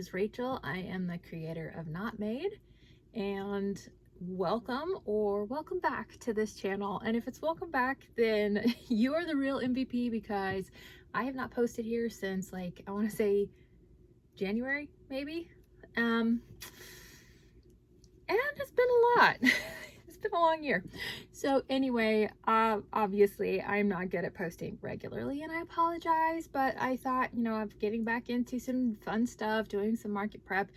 is Rachel. I am the creator of Not Made, and welcome or welcome back to this channel. And if it's welcome back, then you are the real MVP, because I have not posted here since, like, I want to say January, maybe. And it's been a lot. It's been a long year. So anyway, obviously I'm not good at posting regularly, and I apologize, but I thought, you know, I'm getting back into some fun stuff, doing some market prep,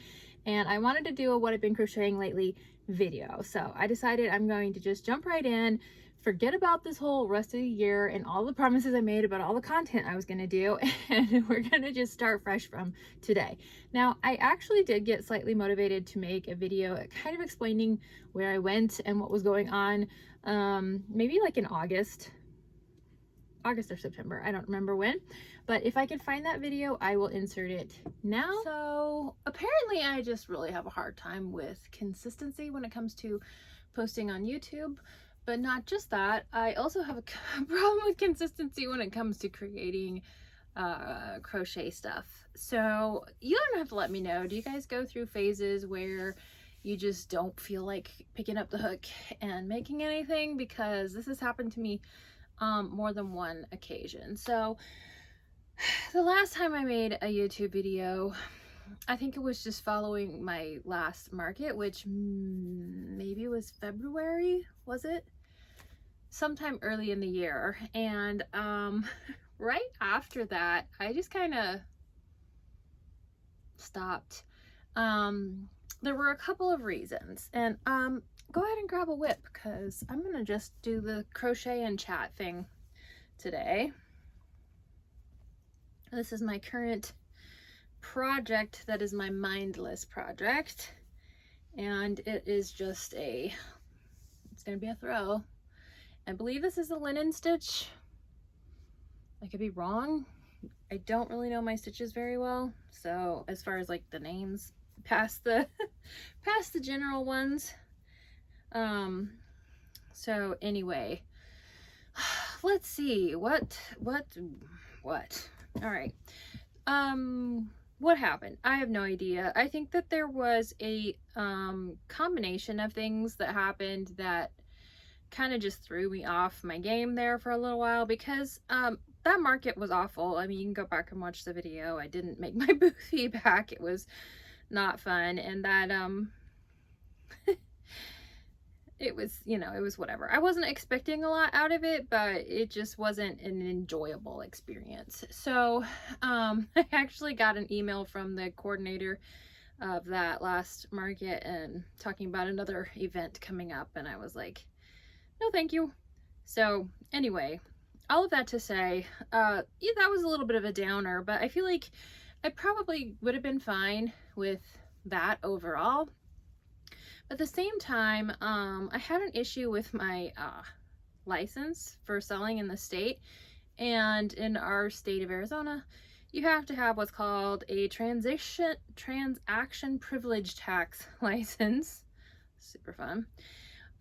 and I wanted to do a what I've been crocheting lately video. So I decided I'm going to just jump right in, forget about this whole rest of the year and all the promises I made about all the content I was going to do, and we're going to just start fresh from today. Now, I actually did get slightly motivated to make a video kind of explaining where I went and what was going on, maybe like in August or September, I don't remember when, but if I can find that video, I will insert it now. So apparently I just really have a hard time with consistency when it comes to posting on YouTube. But not just that, I also have a problem with consistency when it comes to creating crochet stuff. So you don't have to let me know. Do you guys go through phases where you just don't feel like picking up the hook and making anything? Because this has happened to me more than one occasion. So the last time I made a YouTube video, I think it was just following my last market, which maybe was February, was it? Sometime early in the year. And right after that, I just kind of stopped. There were a couple of reasons, and go ahead and grab a whip, because I'm gonna just do the crochet and chat thing today. This is my current project that is my mindless project, and it is just it's gonna be a throw. I believe this is a linen stitch. I could be wrong. I don't really know my stitches very well, so as far as like the names past the past the general ones. So anyway, let's see what all right. What happened? I have no idea. I think that there was a combination of things that happened that kind of just threw me off my game there for a little while, because that market was awful. I mean, you can go back and watch the video. I didn't make my booth feedback. It was not fun, and that it was, you know, it was whatever. I wasn't expecting a lot out of it, but it just wasn't an enjoyable experience. So I actually got an email from the coordinator of that last market and talking about another event coming up, and I was like, no thank you. So anyway, all of that to say, yeah, that was a little bit of a downer, but I feel like I probably would have been fine with that overall. At the same time, I had an issue with my license for selling in the state, and in our state of Arizona, you have to have what's called a transaction privilege tax license. Super fun.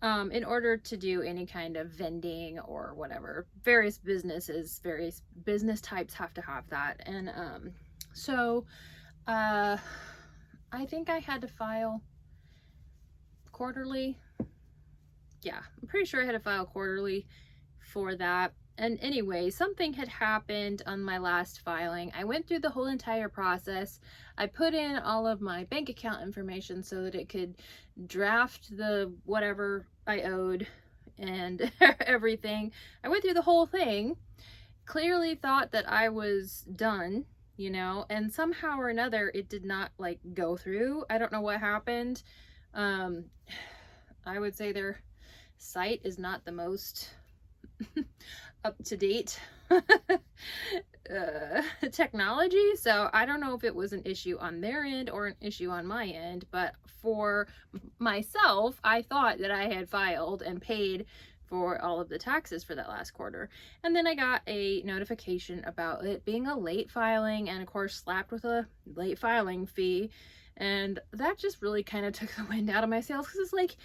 In order to do any kind of vending or whatever. Various business types have to have that. And so I think I had to file quarterly. Yeah, I'm pretty sure I had to file quarterly for that. And anyway, something had happened on my last filing. I went through the whole entire process. I put in all of my bank account information so that it could draft the whatever I owed and everything. I went through the whole thing, clearly thought that I was done, you know, and somehow or another it did not like go through. I don't know what happened. I would say their site is not the most up-to-date technology, so I don't know if it was an issue on their end or an issue on my end, but for myself, I thought that I had filed and paid for all of the taxes for that last quarter, and then I got a notification about it being a late filing, and of course slapped with a late filing fee, and that just really kind of took the wind out of my sails, because it's like,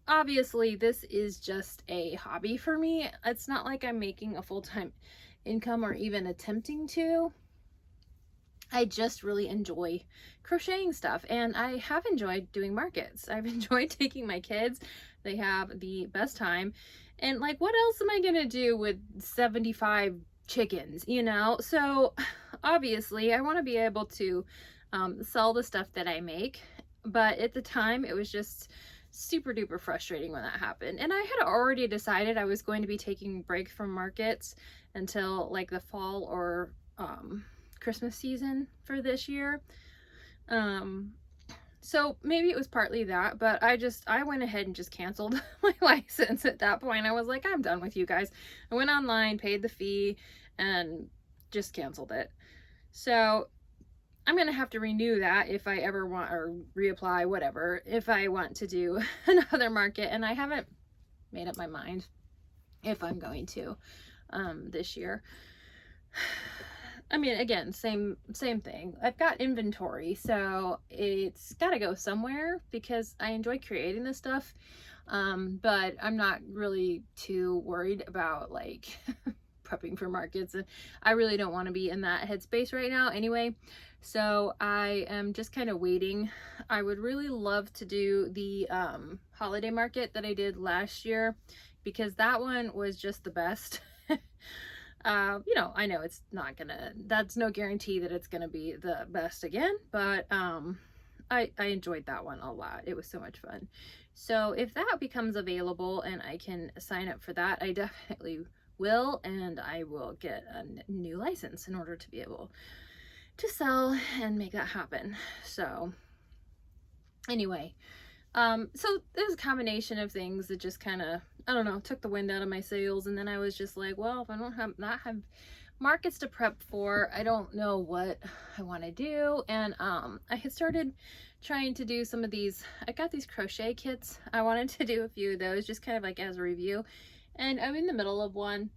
obviously this is just a hobby for me. It's not like I'm making a full-time income or even attempting to. I just really enjoy crocheting stuff, and I have enjoyed doing markets. I've enjoyed taking my kids. They have the best time. And like, what else am I gonna do with 75 chickens, you know? So obviously I want to be able to sell the stuff that I make, but at the time it was just super duper frustrating when that happened. And I had already decided I was going to be taking a break from markets until like the fall or Christmas season for this year. So maybe it was partly that, but I went ahead and just canceled my license at that point. I was like, I'm done with you guys. I went online, paid the fee, and just canceled it. So I'm going to have to renew that if I ever want, or reapply, whatever, if I want to do another market. And I haven't made up my mind if I'm going to this year. I mean, again, same thing. I've got inventory, so it's got to go somewhere because I enjoy creating this stuff. But I'm not really too worried about like prepping for markets, and I really don't want to be in that headspace right now anyway. So I am just kind of waiting. I would really love to do the holiday market that I did last year, because that one was just the best. You know, I know it's not gonna, that's no guarantee that it's gonna be the best again, but I enjoyed that one a lot. It was so much fun. So if that becomes available and I can sign up for that, I definitely will, and I will get a new license in order to be able to sell and make that happen. So anyway, so there's a combination of things that just kind of, I don't know, took the wind out of my sails. And then I was just like, well, if I don't have markets to prep for, I don't know what I want to do. And I had started trying to do some of these, I got these crochet kits. I wanted to do a few of those just kind of like as a review. And I'm in the middle of one.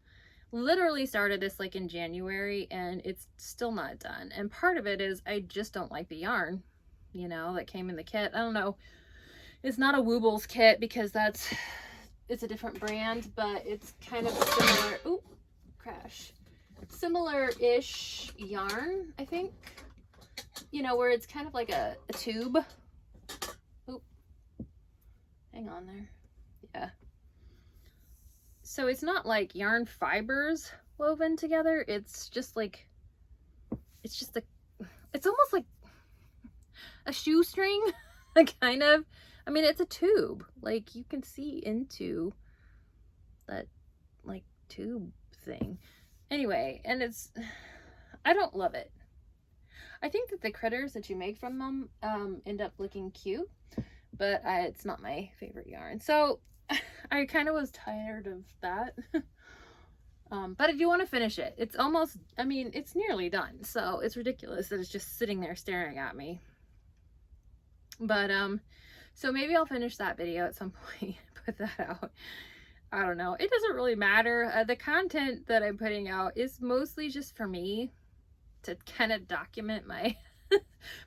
Literally started this like in January, and it's still not done. And part of it is I just don't like the yarn, you know, that came in the kit. I don't know. It's not a Woobles kit because it's a different brand, but it's kind of similar. Oop, crash. Similar-ish yarn, I think. You know, where it's kind of like a tube. Oop. Hang on there. Yeah. So it's not like yarn fibers woven together. It's just like, it's almost like a shoestring, kind of. I mean, it's a tube. Like, you can see into that, like, tube thing. Anyway, and I don't love it. I think that the critters that you make from them end up looking cute, but it's not my favorite yarn. So I kind of was tired of that. But I do want to finish it. It's almost, I mean, it's nearly done. So it's ridiculous that it's just sitting there staring at me. But, so maybe I'll finish that video at some point, put that out. I don't know. It doesn't really matter. The content that I'm putting out is mostly just for me to kind of document my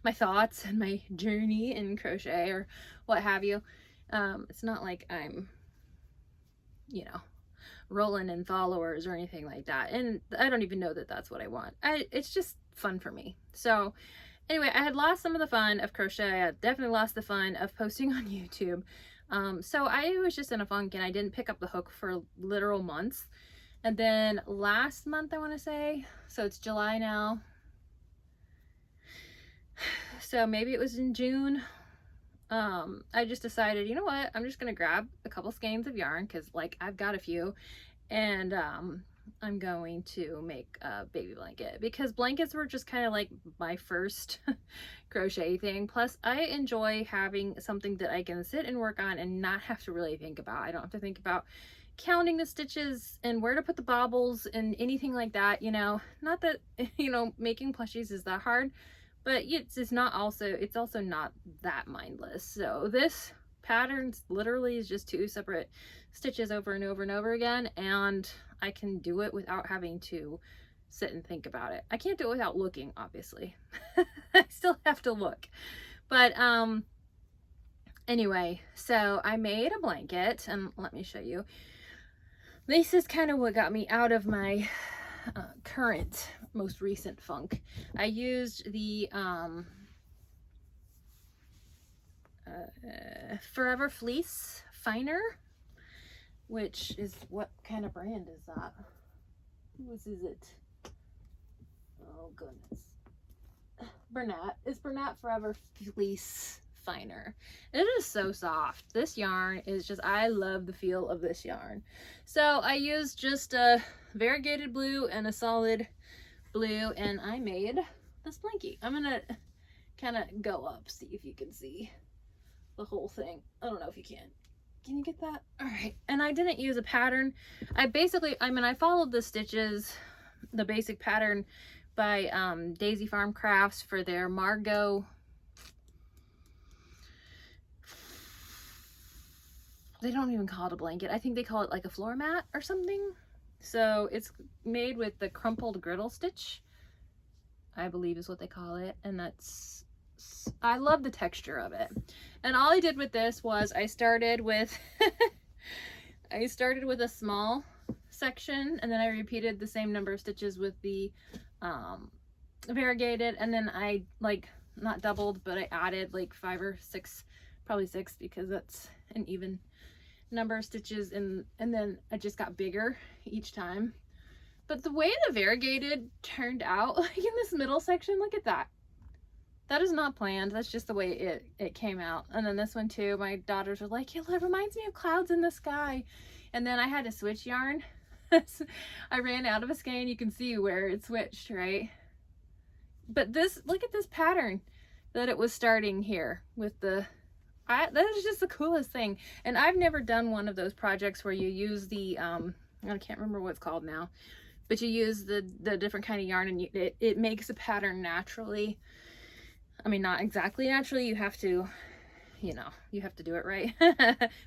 my thoughts and my journey in crochet or what have you. It's not like I'm, you know, rolling in followers or anything like that. And I don't even know that that's what I want. It's just fun for me. So anyway, I had lost some of the fun of crochet. I definitely lost the fun of posting on YouTube. So I was just in a funk, and I didn't pick up the hook for literal months. And then last month, I want to say, so it's July now. So maybe it was in June. I just decided, you know what? I'm just going to grab a couple skeins of yarn, because like I've got a few, and I'm going to make a baby blanket, because blankets were just kind of like my first crochet thing. Plus I enjoy having something that I can sit and work on and not have to really think about. I don't have to think about counting the stitches and where to put the bobbles and anything like that, you know. Not that, you know, making plushies is that hard, but it's also not that mindless. So this pattern literally is just 2 separate stitches over and over and over again, and I can do it without having to sit and think about it. I can't do it without looking, obviously. I still have to look. But anyway, so I made a blanket, and let me show you. This is kind of what got me out of my current most recent funk. I used the Forever Fleece Finer, which is, what kind of brand is that? Whose is it? Oh goodness. Bernat. It's Bernat Forever Fleece Finer. It is so soft. This yarn is just, I love the feel of this yarn. So I used just a variegated blue and a solid blue, and I made this blankie. I'm gonna kind of go up, see if you can see the whole thing. I don't know if you can. Can you get that? All right. And I didn't use a pattern. I followed the stitches, the basic pattern by Daisy Farm Crafts for their Margot. They don't even call it a blanket. I think they call it like a floor mat or something. So it's made with the crumpled griddle stitch, I believe is what they call it. And that's, I love the texture of it. And all I did with this was I started with I started with a small section, and then I repeated the same number of stitches with the variegated, and then I not doubled, but I added like 5 or 6, probably 6, because that's an even number of stitches, and then I just got bigger each time. But the way the variegated turned out, like in this middle section, look at that. That is not planned. That's just the way it came out. And then this one too, my daughters were like, yeah, it reminds me of clouds in the sky. And then I had to switch yarn. I ran out of a skein. You can see where it switched, right? But this, look at this pattern that it was starting here with the, that is just the coolest thing. And I've never done one of those projects where you use the, I can't remember what it's called now, but you use the different kind of yarn, and it makes a pattern naturally. I mean, not exactly naturally, you have to, you know, you have to do it right,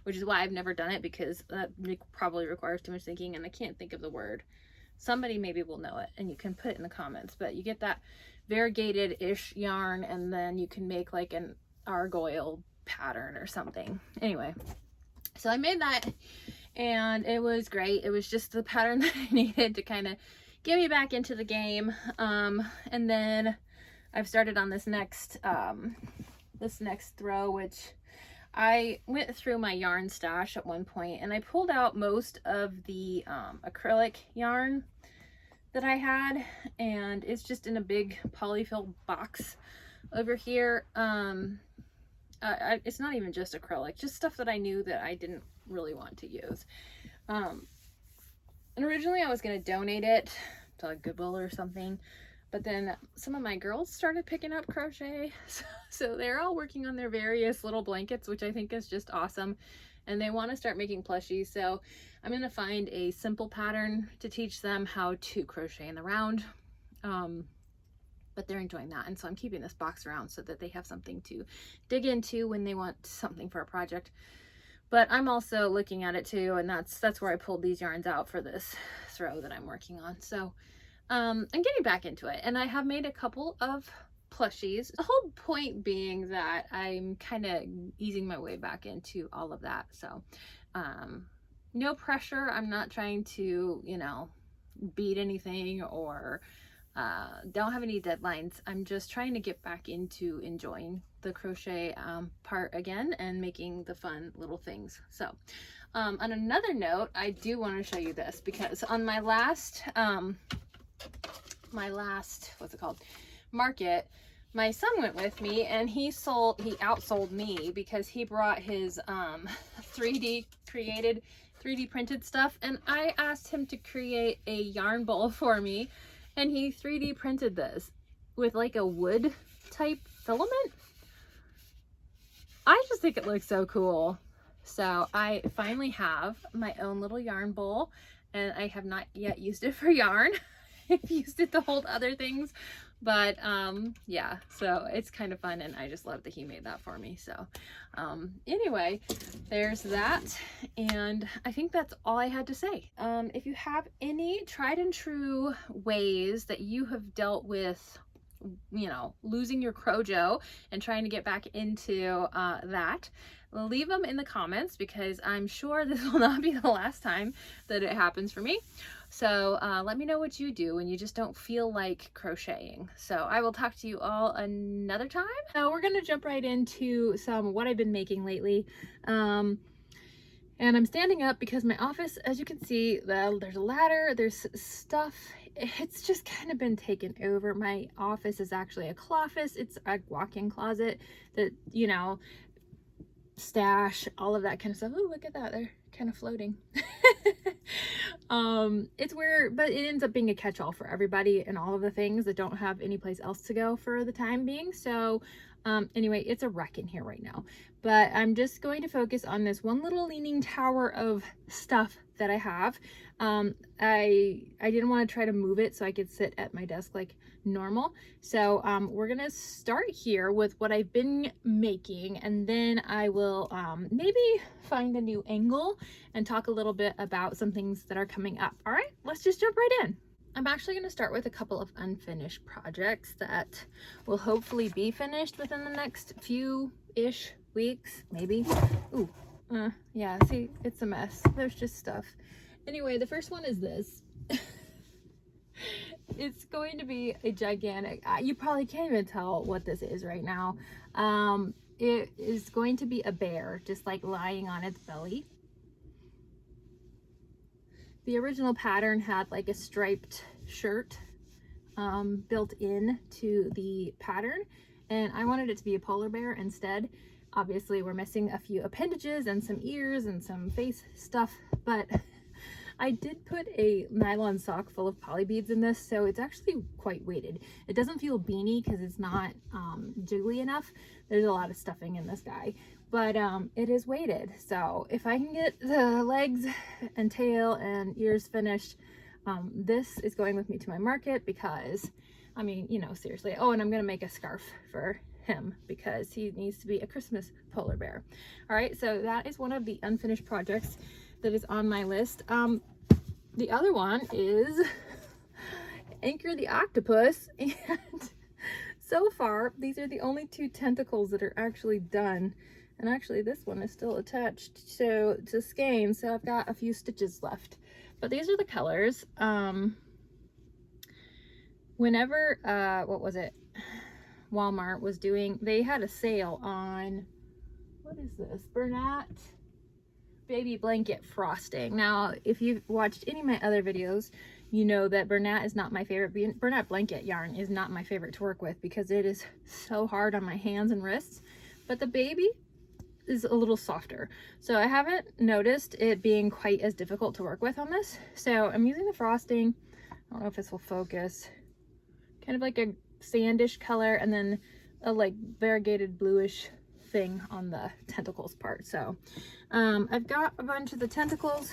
which is why I've never done it, because that probably requires too much thinking, and I can't think of the word. Somebody maybe will know it, and you can put it in the comments, but you get that variegated-ish yarn, and then you can make like an argyle pattern or something. Anyway, so I made that, and it was great. It was just the pattern that I needed to kind of get me back into the game. And then I've started on this next throw, which I went through my yarn stash at one point, and I pulled out most of the acrylic yarn that I had, and it's just in a big polyfill box over here. It's not even just acrylic, just stuff that I knew that I didn't really want to use. And originally I was going to donate it to like Goodwill or something, but then some of my girls started picking up crochet, so they're all working on their various little blankets, which I think is just awesome, and they want to start making plushies. So I'm going to find a simple pattern to teach them how to crochet in the round, but they're enjoying that, and so I'm keeping this box around so that they have something to dig into when they want something for a project. But I'm also looking at it too, and that's where I pulled these yarns out for this throw that I'm working on. So I'm getting back into it, and I have made a couple of plushies. The whole point being that I'm kind of easing my way back into all of that. So no pressure. I'm not trying to, you know, beat anything or don't have any deadlines. I'm just trying to get back into enjoying the crochet part again and making the fun little things. So on another note, I do want to show you this, because on my last what's it called, market, my son went with me, and he outsold me because he brought his 3D printed stuff, and I asked him to create a yarn bowl for me, and he 3D printed this with like a wood type filament. I just think it looks so cool. So I finally have my own little yarn bowl, and I have not yet used it for yarn. I've used it to hold other things, but yeah, so it's kind of fun, and I just love that he made that for me. So anyway, there's that, and I think that's all I had to say. If you have any tried and true ways that you have dealt with you know, losing your crojo and trying to get back into that, leave them in the comments, because I'm sure this will not be the last time that it happens for me. So let me know what you do when you just don't feel like crocheting. So I will talk to you all another time. So we're gonna jump right into some what I've been making lately. And I'm standing up because my office, as you can see, there's a ladder, there's stuff. It's just kind of been taken over. My office is actually a cloffice. It's a walk-in closet that, you know, stash, all of that kind of stuff. Oh, look at that, they're kind of floating. It's where, but it ends up being a catch-all for everybody and all of the things that don't have any place else to go for the time being. So anyway, it's a wreck in here right now, but I'm just going to focus on this one little leaning tower of stuff that I have. I didn't want to try to move it so I could sit at my desk like normal. So we're gonna start here with what I've been making, and then I will maybe find a new angle and talk a little bit about some things that are coming up. All right, let's just jump right in. I'm actually going to start with a couple of unfinished projects that will hopefully be finished within the next few-ish weeks, maybe. Ooh, yeah, see, it's a mess. There's just stuff. Anyway, the first one is this. It's going to be a gigantic, you probably can't even tell what this is right now. It is going to be a bear, just like lying on its belly. The original pattern had like a striped shirt built in to the pattern, and I wanted it to be a polar bear instead. Obviously we're missing a few appendages and some ears and some face stuff, but I did put a nylon sock full of poly beads in this, so it's actually quite weighted. It doesn't feel beanie because it's not jiggly enough. There's a lot of stuffing in this guy, but it is weighted. So if I can get the legs and tail and ears finished, this is going with me to my market, because I mean, you know, seriously. Oh, and I'm gonna make a scarf for him because he needs to be a Christmas polar bear. All right, so that is one of the unfinished projects that is on my list. The other one is Anchor the Octopus, and so far these are the only two tentacles that are actually done, and actually this one is still attached to skein, so I've got a few stitches left. But these are the colors. Whenever what was it, Walmart was doing, they had a sale on, what is this, Bernat baby blanket frosting. Now if you've watched any of my other videos, you know that Bernat is not my favorite. Bernat blanket yarn is not my favorite to work with because it is so hard on my hands and wrists, but the baby is a little softer, so I haven't noticed it being quite as difficult to work with on this. So I'm using the frosting, I don't know if this will focus, kind of like a sandish color, and then a like variegated bluish thing on the tentacles part. So I've got a bunch of the tentacles.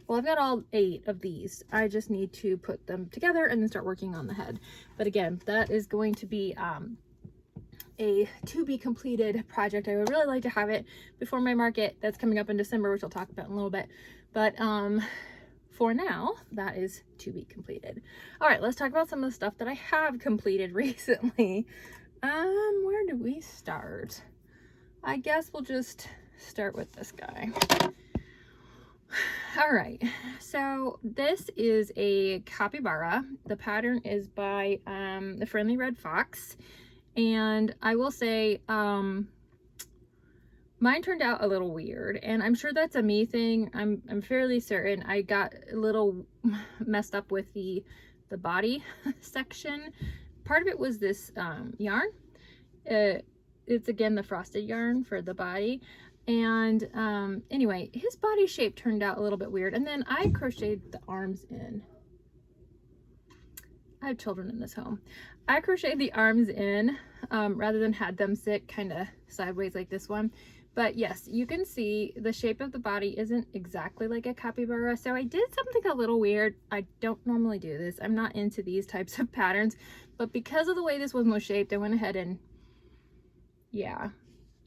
Well, I've got all 8 of these. I just need to put them together and then start working on the head. But again, that is going to be a to be completed project. I would really like to have it before my market that's coming up in December, which I'll talk about in a little bit. But for now, that is to be completed. All right, let's talk about some of the stuff that I have completed recently. Where do we start? I guess we'll just start with this guy. All right, so this is a capybara. The pattern is by the Friendly Red Fox, and I will say mine turned out a little weird, and I'm sure that's a me thing. I'm fairly certain I got a little messed up with the body section. Part of it was this yarn. It's again the frosted yarn for the body, and anyway, his body shape turned out a little bit weird, and then I crocheted the arms in. I have children in this home. I crocheted the arms in rather than had them sit kind of sideways like this one. But yes, you can see the shape of the body isn't exactly like a capybara, so I did something a little weird. I don't normally do this. I'm not into these types of patterns, but because of the way this one was shaped, I went ahead and, yeah,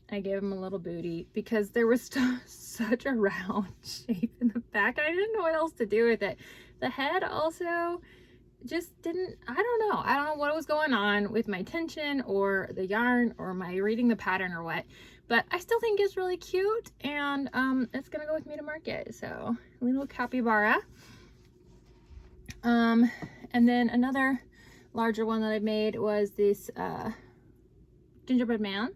I gave him a little booty because there was such a round shape in the back. I didn't know what else to do with it. The head also just didn't, I don't know what was going on with my tension or the yarn or my reading the pattern or what, but I still think it's really cute, and it's gonna go with me to market. So little capybara. And then another larger one that I made was this gingerbread man.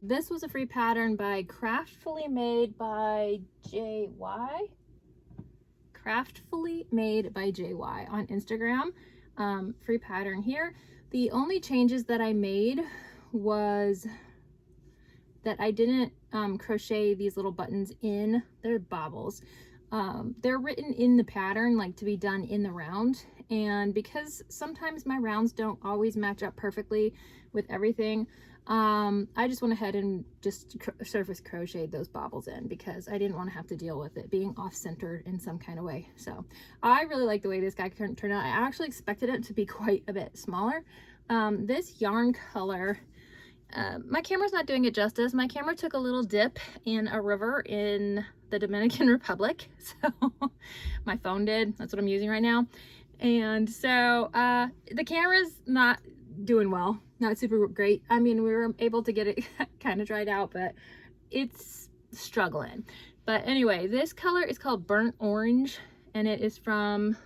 This was a free pattern by Craftfully Made by JY. Craftfully Made by JY on Instagram. Free pattern here. The only changes that I made was that I didn't crochet these little buttons in. They're bobbles. They're written in the pattern, like to be done in the round, and because sometimes my rounds don't always match up perfectly with everything, I just went ahead and just surface crocheted those bobbles in because I didn't want to have to deal with it being off-centered in some kind of way. So I really like the way this guy turned out. I actually expected it to be quite a bit smaller. This yarn color, my camera's not doing it justice. My camera took a little dip in a river in the Dominican Republic, so my phone did. That's what I'm using right now. And so the camera's not doing well, not super great. I mean, we were able to get it kind of dried out, but it's struggling. But anyway, this color is called Burnt Orange, and it is from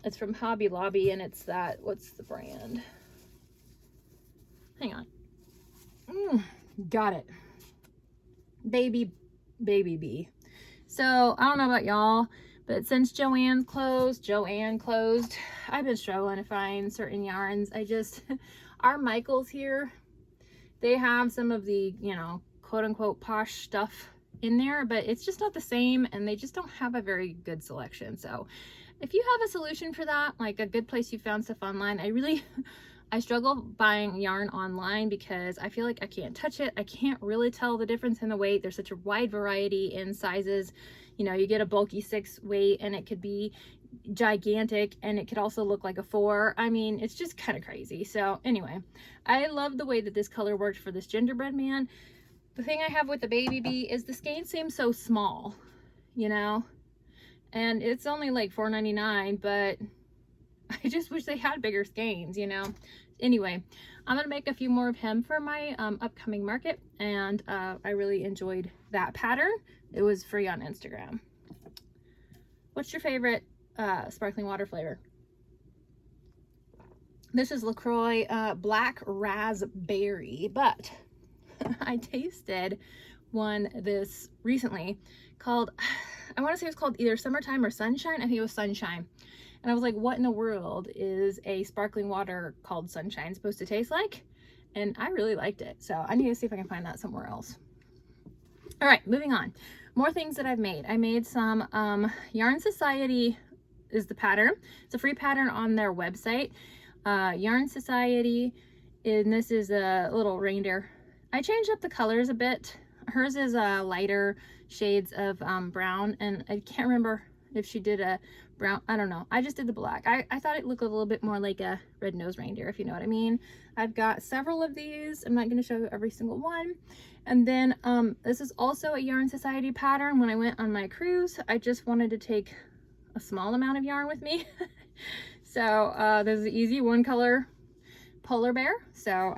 it's from Hobby Lobby, and it's that, what's the brand? Hang on. Got it. Baby Bee. So I don't know about y'all, but since Joanne closed, I've been struggling to find certain yarns. Our Michaels here, they have some of the, you know, quote unquote posh stuff in there, but it's just not the same, and they just don't have a very good selection. So if you have a solution for that, like a good place you found stuff online, I struggle buying yarn online because I feel like I can't touch it. I can't really tell the difference in the weight. There's such a wide variety in sizes. You know, you get a bulky 6 weight and it could be gigantic, and it could also look like a 4. I mean, it's just kind of crazy. So anyway, I love the way that this color worked for this gingerbread man. The thing I have with the Baby Bee is the skein seems so small, you know, and it's only like $4.99, but I just wish they had bigger skeins, you know. Anyway, I'm gonna make a few more of him for my upcoming market, and I really enjoyed that pattern. It was free on Instagram. What's your favorite sparkling water flavor? This is LaCroix Black Raspberry, but I tasted one this recently called, I want to say it's called either Summertime or Sunshine. I think it was Sunshine. And I was like, what in the world is a sparkling water called Sunshine supposed to taste like? And I really liked it. So I need to see if I can find that somewhere else. All right, moving on. More things that I've made. I made some Yarn Society is the pattern. It's a free pattern on their website. Yarn Society, and this is a little reindeer. I changed up the colors a bit. Hers is lighter shades of brown, and I can't remember if she did a brown. I don't know. I just did the black. I thought it looked a little bit more like a red-nosed reindeer, if you know what I mean. I've got several of these. I'm not going to show you every single one. And then this is also a Yarn Society pattern. When I went on my cruise, I just wanted to take a small amount of yarn with me. So there's an easy one color polar bear. So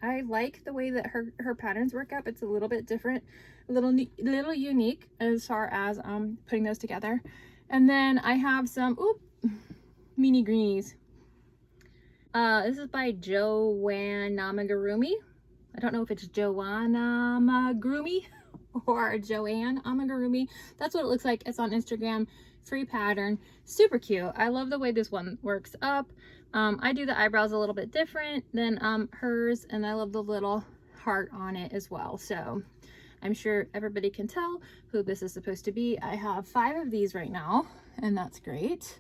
I like the way that her patterns work up. It's a little bit different, a little unique as far as putting those together. And then I have some mini greenies. This is by Joanne Amigurumi. I don't know if it's Joanne Amigurumi or Joanne Amigurumi. That's what it looks like. It's on Instagram. Free pattern. Super cute. I love the way this one works up. I do the eyebrows a little bit different than hers, and I love the little heart on it as well. So I'm sure everybody can tell who this is supposed to be. I have 5 of these right now, and that's great.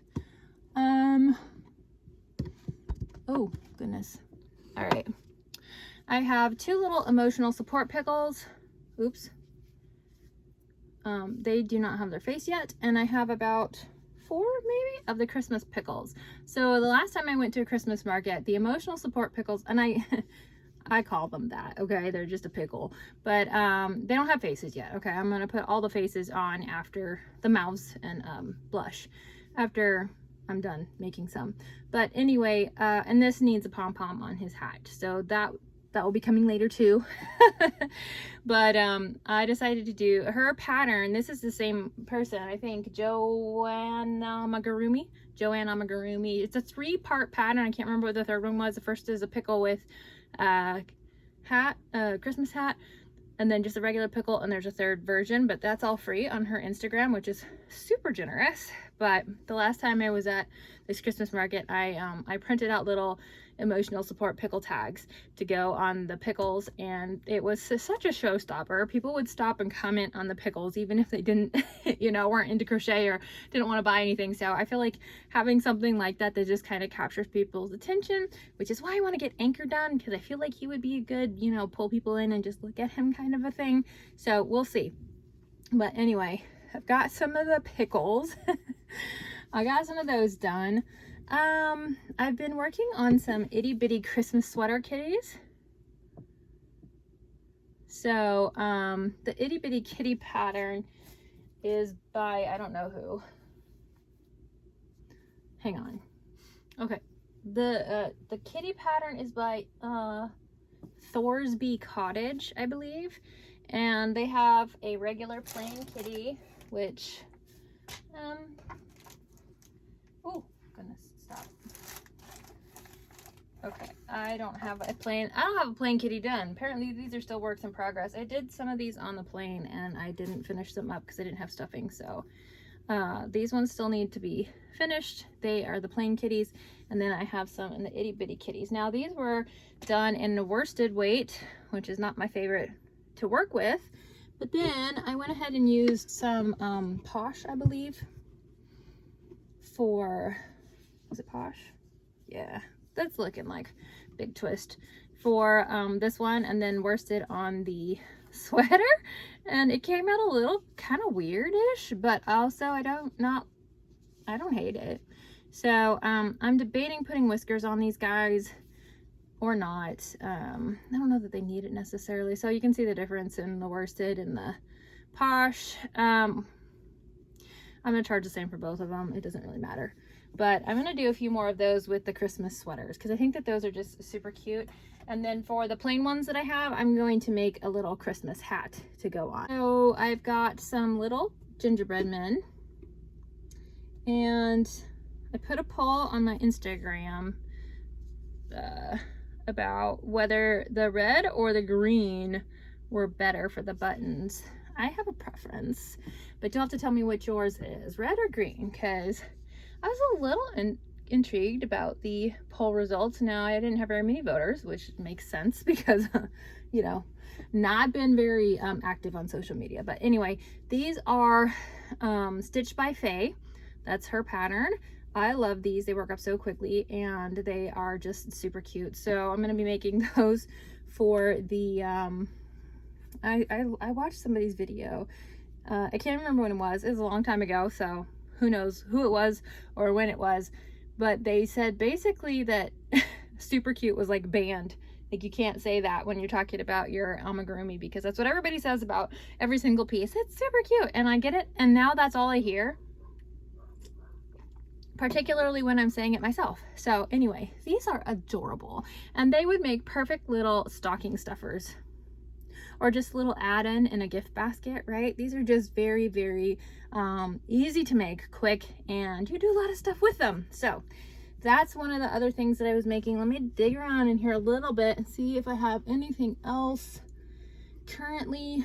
Oh goodness. All right. I have 2 little emotional support pickles. Oops. They do not have their face yet, and I have about 4 maybe of the Christmas pickles. So the last time I went to a Christmas market, the emotional support pickles, and I call them that, okay? They're just a pickle, but they don't have faces yet, okay? I'm gonna put all the faces on after the mouths and blush after I'm done making some. But anyway, and this needs a pom-pom on his hat, so that will be coming later too. But I decided to do her pattern. This is the same person, I think, Joanne Amigurumi. It's a 3-part pattern. I can't remember what the third one was. The first is a pickle with hat, Christmas hat, and then just a regular pickle, and there's a third version, but that's all free on her Instagram, which is super generous. But the last time I was at this Christmas market, I printed out little emotional support pickle tags to go on the pickles, and it was such a showstopper. People would stop and comment on the pickles even if they didn't you know, weren't into crochet or didn't want to buy anything. So I feel like having something like that just kind of captures people's attention, which is why I want to get Anchor done, because I feel like he would be a good, you know, pull people in and just look at him kind of a thing. So we'll see. But anyway, I've got some of the pickles. I got some of those done. I've been working on some itty bitty Christmas sweater kitties. So, the itty bitty kitty pattern is by, I don't know who. Hang on. Okay. The kitty pattern is by, Thorsby Cottage, I believe. And they have a regular plain kitty, which, oh, goodness. Okay, I don't have a plain kitty done. Apparently these are still works in progress. I did some of these on the plain and I didn't finish them up because I didn't have stuffing. So these ones still need to be finished. They are the plain kitties, and then I have some in the itty bitty kitties. Now these were done in a worsted weight, which is not my favorite to work with. But then I went ahead and used some Posh, I believe, for, was it Posh? Yeah. That's looking like big twist for this one, and then worsted on the sweater, and it came out a little kind of weirdish, but also I don't hate it. So I'm debating putting whiskers on these guys or not. I don't know that they need it necessarily. So you can see the difference in the worsted and the Posh. I'm gonna charge the same for both of them. It doesn't really matter. But I'm going to do a few more of those with the Christmas sweaters because I think that those are just super cute. And then for the plain ones that I have, I'm going to make a little Christmas hat to go on. So I've got some little gingerbread men. And I put a poll on my Instagram about whether the red or the green were better for the buttons. I have a preference, but you'll have to tell me which yours is, red or green, because I was a little intrigued about the poll results. Now, I didn't have very many voters, which makes sense because, you know, not been very active on social media. But anyway, these are Stitched by Faye. That's her pattern. I love these. They work up so quickly and they are just super cute. So I'm going to be making those for the, I watched somebody's video. I can't remember when it was. It was a long time ago, so who knows who it was or when it was, but they said basically that super cute was like banned. Like you can't say that when you're talking about your amigurumi, because that's what everybody says about every single piece. It's super cute, and I get it, and now that's all I hear, particularly when I'm saying it myself. So anyway, these are adorable, and they would make perfect little stocking stuffers or just little add-in in a gift basket, right? These are just very, very easy to make, quick, and you do a lot of stuff with them. So that's one of the other things that I was making. Let me dig around in here a little bit and see if I have anything else currently.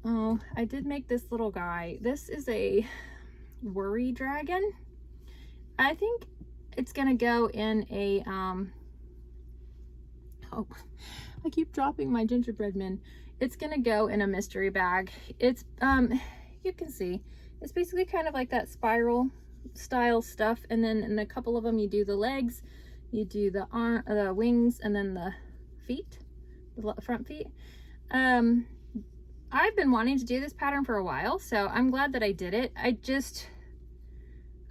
Oh, I did make this little guy. This is a worry dragon. I think it's gonna go in a oh, I keep dropping my gingerbread men. It's gonna go in a mystery bag. It's you can see it's basically kind of like that spiral style stuff, and then in a couple of them you do the legs, you do the arm, the wings, and then the feet, the front feet. I've been wanting to do this pattern for a while, so I'm glad that I did it. I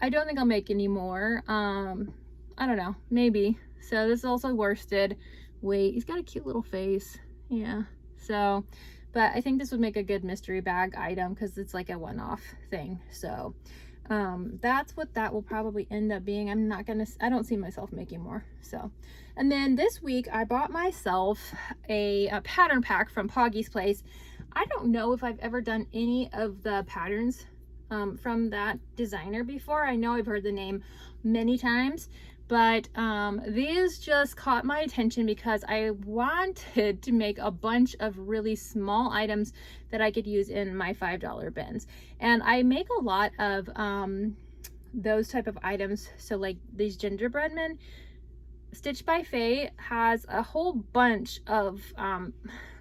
don't think I'll make any more. I don't know, maybe. So this is also worsted weight. He's got a cute little face. Yeah. So, but I think this would make a good mystery bag item because it's like a one-off thing. So That's what that will probably end up being. I don't see myself making more. So, and then this week I bought myself a pattern pack from Poggy's Place. I don't know if I've ever done any of the patterns from that designer before. I know I've heard the name many times, but these just caught my attention because I wanted to make a bunch of really small items that I could use in my $5 bins. And I make a lot of those type of items. So like these gingerbread men, Stitch by Faye has a whole bunch of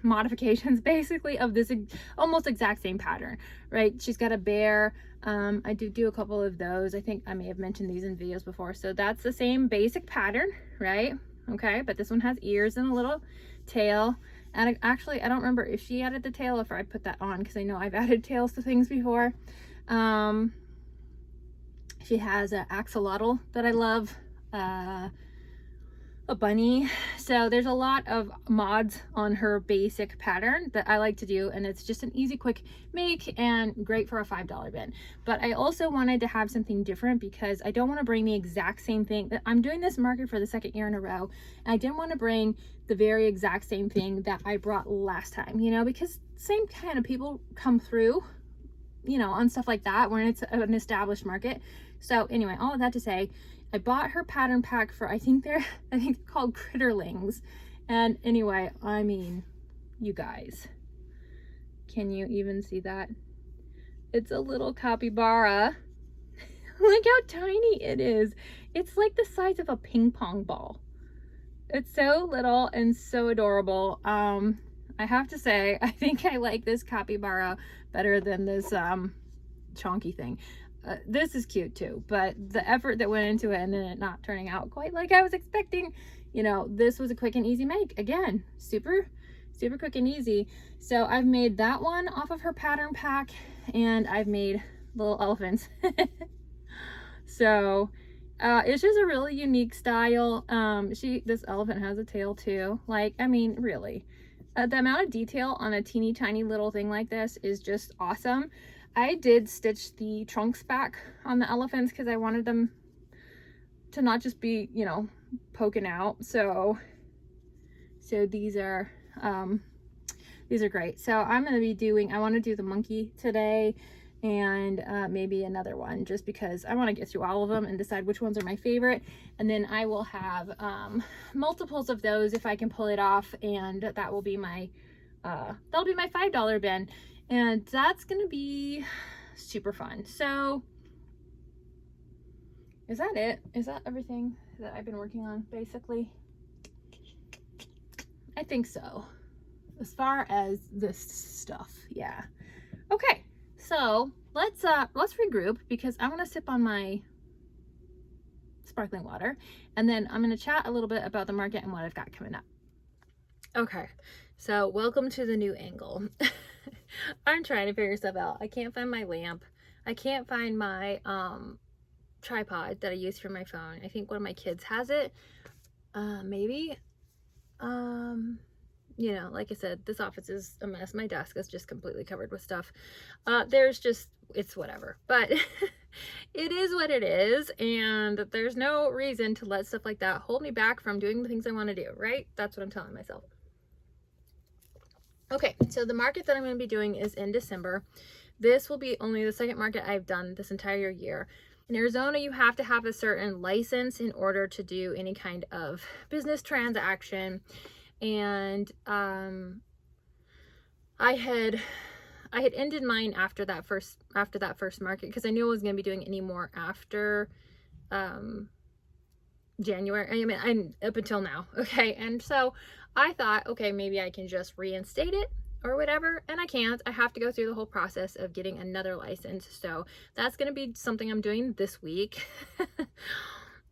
modifications basically of this almost exact same pattern, right? She's got a bear. I do a couple of those. I think I may have mentioned these in videos before. So that's the same basic pattern, right? Okay, but this one has ears and a little tail. And actually, I don't remember if she added the tail or if I put that on, because I know I've added tails to things before. She has an axolotl that I love. A bunny. So there's a lot of mods on her basic pattern that I like to do, and it's just an easy quick make and great for a $5 bin. But I also wanted to have something different because I don't want to bring the exact same thing. I'm doing this market for the second year in a row, and I didn't want to bring the very exact same thing that I brought last time, you know, because same kind of people come through, you know, on stuff like that when it's an established market. So anyway, all of that to say, I bought her pattern pack for, I think they're called Critterlings. And anyway, I mean, you guys, can you even see that? It's a little capybara. Look how tiny it is. It's like the size of a ping pong ball. It's so little and so adorable. I have to say, I think I like this capybara better than this chonky thing. This is cute too, but the effort that went into it and then it not turning out quite like I was expecting, you know, this was a quick and easy make. Again, super quick and easy. So I've made that one off of her pattern pack, and I've made little elephants. So it's just a really unique style. This elephant has a tail too. Like, I mean, really, the amount of detail on a teeny tiny little thing like this is just awesome. I did stitch the trunks back on the elephants because I wanted them to not just be, you know, poking out. So these are great. So I'm going to be doing, I want to do the monkey today and maybe another one, just because I want to get through all of them and decide which ones are my favorite. And then I will have multiples of those if I can pull it off, and that will be my that'll be my $5 bin. And that's going to be super fun. So is that it? Is that everything that I've been working on, basically? I think so. As far as this stuff, yeah. Okay, so let's regroup, because I want to sip on my sparkling water, and then I'm going to chat a little bit about the market and what I've got coming up. Okay, so welcome to the new angle. I'm trying to figure stuff out. I can't find my lamp. I can't find my tripod that I use for my phone. I think one of my kids has it. Maybe. You know, like I said, this office is a mess. My desk is just completely covered with stuff. It's whatever. But it is what it is, and there's no reason to let stuff like that hold me back from doing the things I want to do, right? That's what I'm telling myself. Okay, so the market that I'm going to be doing is in December. This will be only the second market I've done this entire year. In Arizona, you have to have a certain license in order to do any kind of business transaction. And I had ended mine after that first market, because I knew I wasn't going to be doing any more after January. I mean, up until now. Okay, and so I thought, okay, maybe I can just reinstate it or whatever, and I can't. I have to go through the whole process of getting another license. So that's going to be something I'm doing this week.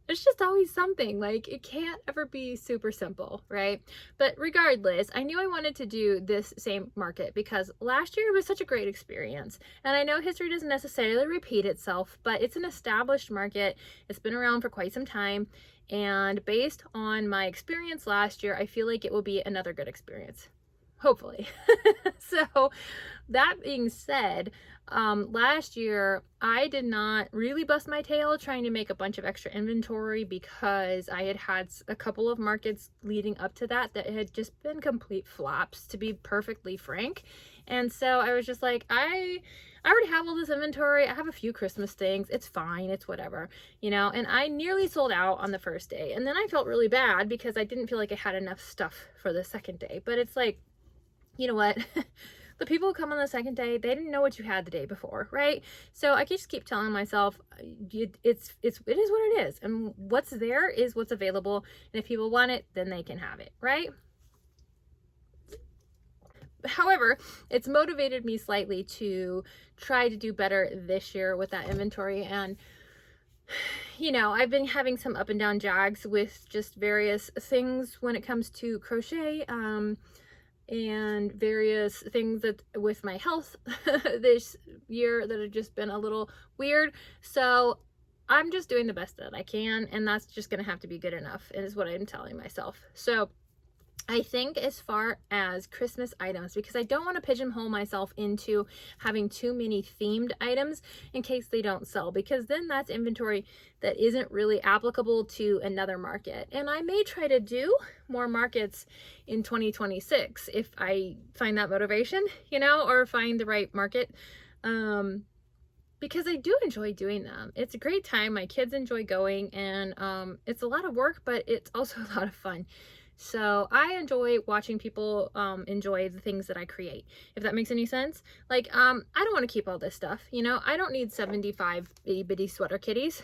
It's just always something. Like, it can't ever be super simple, right? But regardless, I knew I wanted to do this same market because last year was such a great experience. And I know history doesn't necessarily repeat itself, but it's an established market. It's been around for quite some time. And based on my experience last year, I feel like it will be another good experience. hopefully. So that being said, last year I did not really bust my tail trying to make a bunch of extra inventory because I had a couple of markets leading up to that had just been complete flops, to be perfectly frank. And so I was just like, I already have all this inventory. I have a few Christmas things. It's fine. It's whatever, you know, and I nearly sold out on the first day. And then I felt really bad because I didn't feel like I had enough stuff for the second day. But it's like, you know what? The people who come on the second day, they didn't know what you had the day before, right? So I just keep telling myself, it is what it is. And what's there is what's available. And if people want it, then they can have it, right? However, it's motivated me slightly to try to do better this year with that inventory. And, you know, I've been having some up and down jags with just various things when it comes to crochet, and various things that with my health this year that have just been a little weird. So I'm just doing the best that I can, and that's just gonna have to be good enough, is what I'm telling myself. So I think as far as Christmas items, because I don't want to pigeonhole myself into having too many themed items in case they don't sell, because then that's inventory that isn't really applicable to another market. And I may try to do more markets in 2026 if I find that motivation, you know, or find the right market. Because I do enjoy doing them. It's a great time. My kids enjoy going, and it's a lot of work, but it's also a lot of fun. So I enjoy watching people enjoy the things that I create, if that makes any sense. Like, I don't want to keep all this stuff, you know. I don't need 75 itty bitty sweater kitties.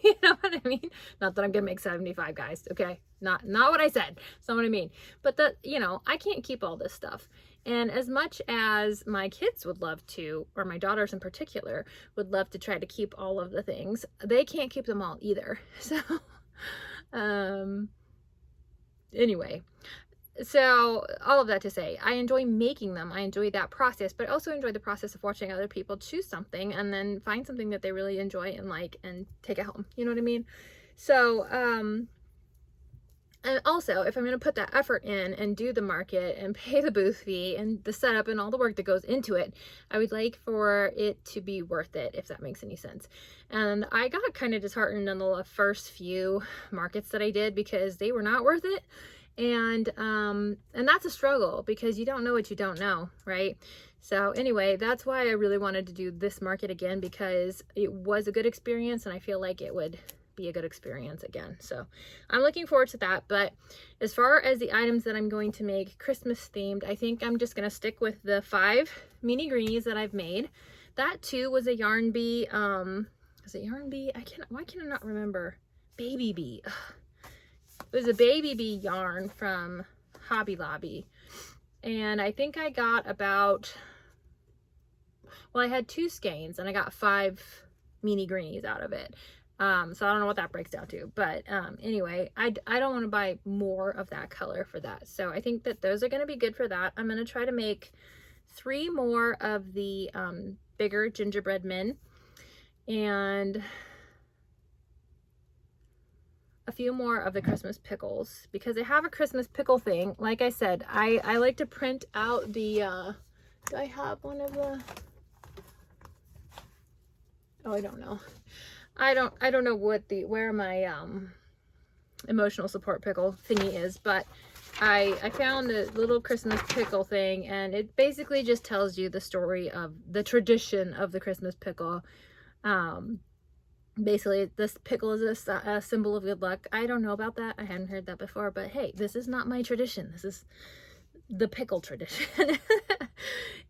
You know what I mean? Not that I'm gonna make 75, guys, okay? Not what I said. That's not what I mean. But you know, I can't keep all this stuff. And as much as my kids would love to, or my daughters in particular, would love to try to keep all of the things, they can't keep them all either. So, anyway, so all of that to say, I enjoy making them. I enjoy that process, but I also enjoy the process of watching other people choose something and then find something that they really enjoy and like and take it home. You know what I mean? So, and also, if I'm going to put that effort in and do the market and pay the booth fee and the setup and all the work that goes into it, I would like for it to be worth it, if that makes any sense. And I got kind of disheartened in the first few markets that I did because they were not worth it. And that's a struggle because you don't know what you don't know, right? So anyway, that's why I really wanted to do this market again, because it was a good experience and I feel like it would be a good experience again. So I'm looking forward to that. But as far as the items that I'm going to make Christmas themed, I think I'm just going to stick with the 5 mini greenies that I've made. That too was a yarn bee. Is it yarn bee? Why can I not remember? Baby bee. Ugh. It was a baby bee yarn from Hobby Lobby. And I think I got about, well, I had 2 skeins and I got 5 mini greenies out of it. So I don't know what that breaks down to, but anyway, I don't want to buy more of that color for that. So I think that those are going to be good for that. I'm going to try to make 3 more of the bigger gingerbread men and a few more of the Christmas pickles, because I have a Christmas pickle thing. Like I said, I like to print out the, do I have one of the, oh, I don't know. I don't know where my emotional support pickle thingy is, but I found the little Christmas pickle thing, and it basically just tells you the story of the tradition of the Christmas pickle. Basically, this pickle is a symbol of good luck. I don't know about that. I hadn't heard that before, but hey, this is not my tradition. This is the pickle tradition.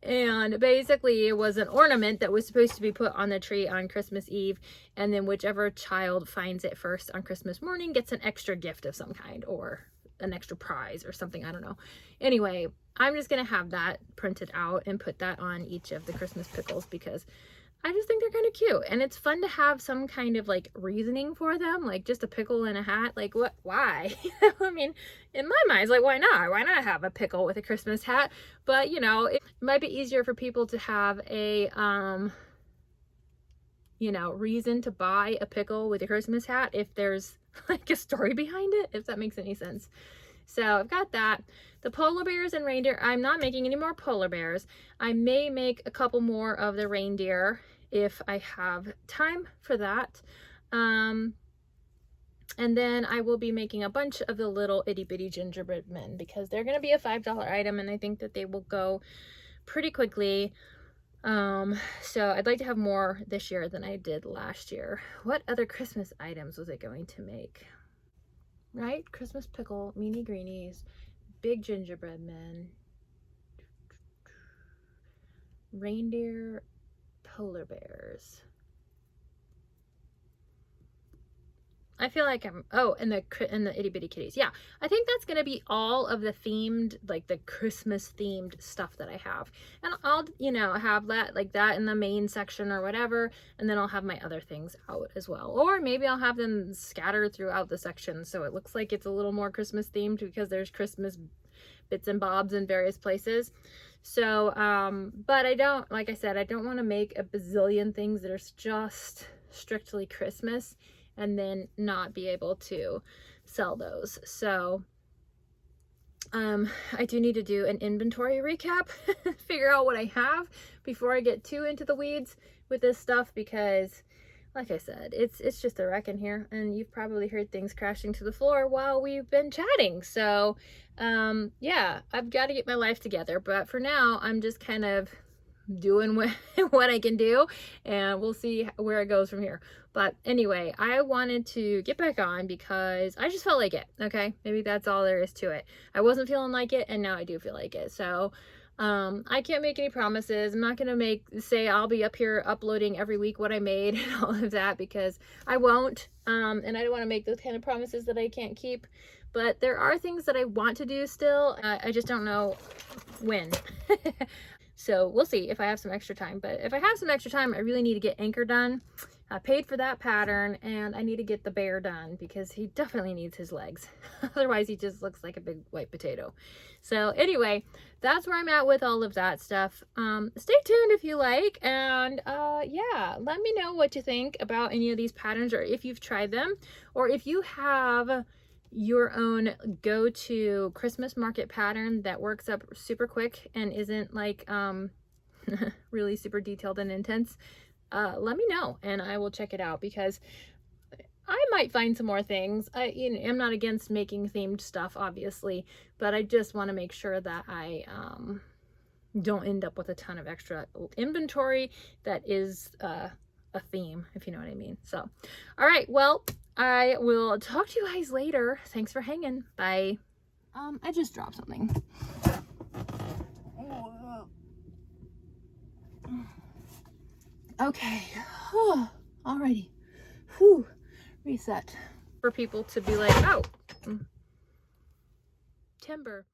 And basically it was an ornament that was supposed to be put on the tree on Christmas Eve, and then whichever child finds it first on Christmas morning gets an extra gift of some kind, or an extra prize or something. I don't know. Anyway, I'm just gonna have that printed out and put that on each of the Christmas pickles because I just think they're kind of cute, and it's fun to have some kind of like reasoning for them, like just a pickle in a hat. Like, what? Why? I mean, in my mind, it's like, why not? Why not have a pickle with a Christmas hat? But you know, it might be easier for people to have a you know, reason to buy a pickle with a Christmas hat if there's like a story behind it, if that makes any sense. So I've got that. The polar bears and reindeer, I'm not making any more polar bears. I may make a couple more of the reindeer if I have time for that. And then I will be making a bunch of the little itty bitty gingerbread men because they're going to be a $5 item, and I think that they will go pretty quickly. So I'd like to have more this year than I did last year. What other Christmas items was I going to make? Right? Christmas pickle, meanie greenies, big gingerbread men, reindeer, polar bears. I feel like I'm, oh, and the itty bitty kitties. Yeah, I think that's gonna be all of the themed, like the Christmas themed stuff that I have. And I'll, you know, have that like that in the main section or whatever, and then I'll have my other things out as well. Or maybe I'll have them scattered throughout the section so it looks like it's a little more Christmas themed because there's Christmas bits and bobs in various places. So, but I don't, like I said, I don't want to make a bazillion things that are just strictly Christmas and then not be able to sell those. So I do need to do an inventory recap, figure out what I have before I get too into the weeds with this stuff, because like I said, it's just a wreck in here, and you've probably heard things crashing to the floor while we've been chatting. So yeah, I've got to get my life together, but for now I'm just kind of doing what I can do, and we'll see where it goes from here. But anyway, I wanted to get back on because I just felt like it. Okay, maybe that's all there is to it. I wasn't feeling like it, and now I do feel like it. So I can't make any promises. I'm not gonna say I'll be up here uploading every week what I made and all of that, because I won't, and I don't want to make those kind of promises that I can't keep. But there are things that I want to do still. I just don't know when. So we'll see if I have some extra time. But if I have some extra time, I really need to get Anchor done. I paid for that pattern, and I need to get the bear done because he definitely needs his legs. Otherwise, he just looks like a big white potato. So anyway, that's where I'm at with all of that stuff. Stay tuned if you like. And yeah, let me know what you think about any of these patterns, or if you've tried them, or if you have your own go-to Christmas market pattern that works up super quick and isn't like really super detailed and intense. Let me know and I will check it out, because I might find some more things. I'm not against making themed stuff, obviously, but I just want to make sure that I don't end up with a ton of extra inventory that is a theme, if you know what I mean. So, all right, well, I will talk to you guys later. Thanks for hanging. Bye. I just dropped something. Okay. Alrighty. Whew. Reset. For people to be like, oh, timber.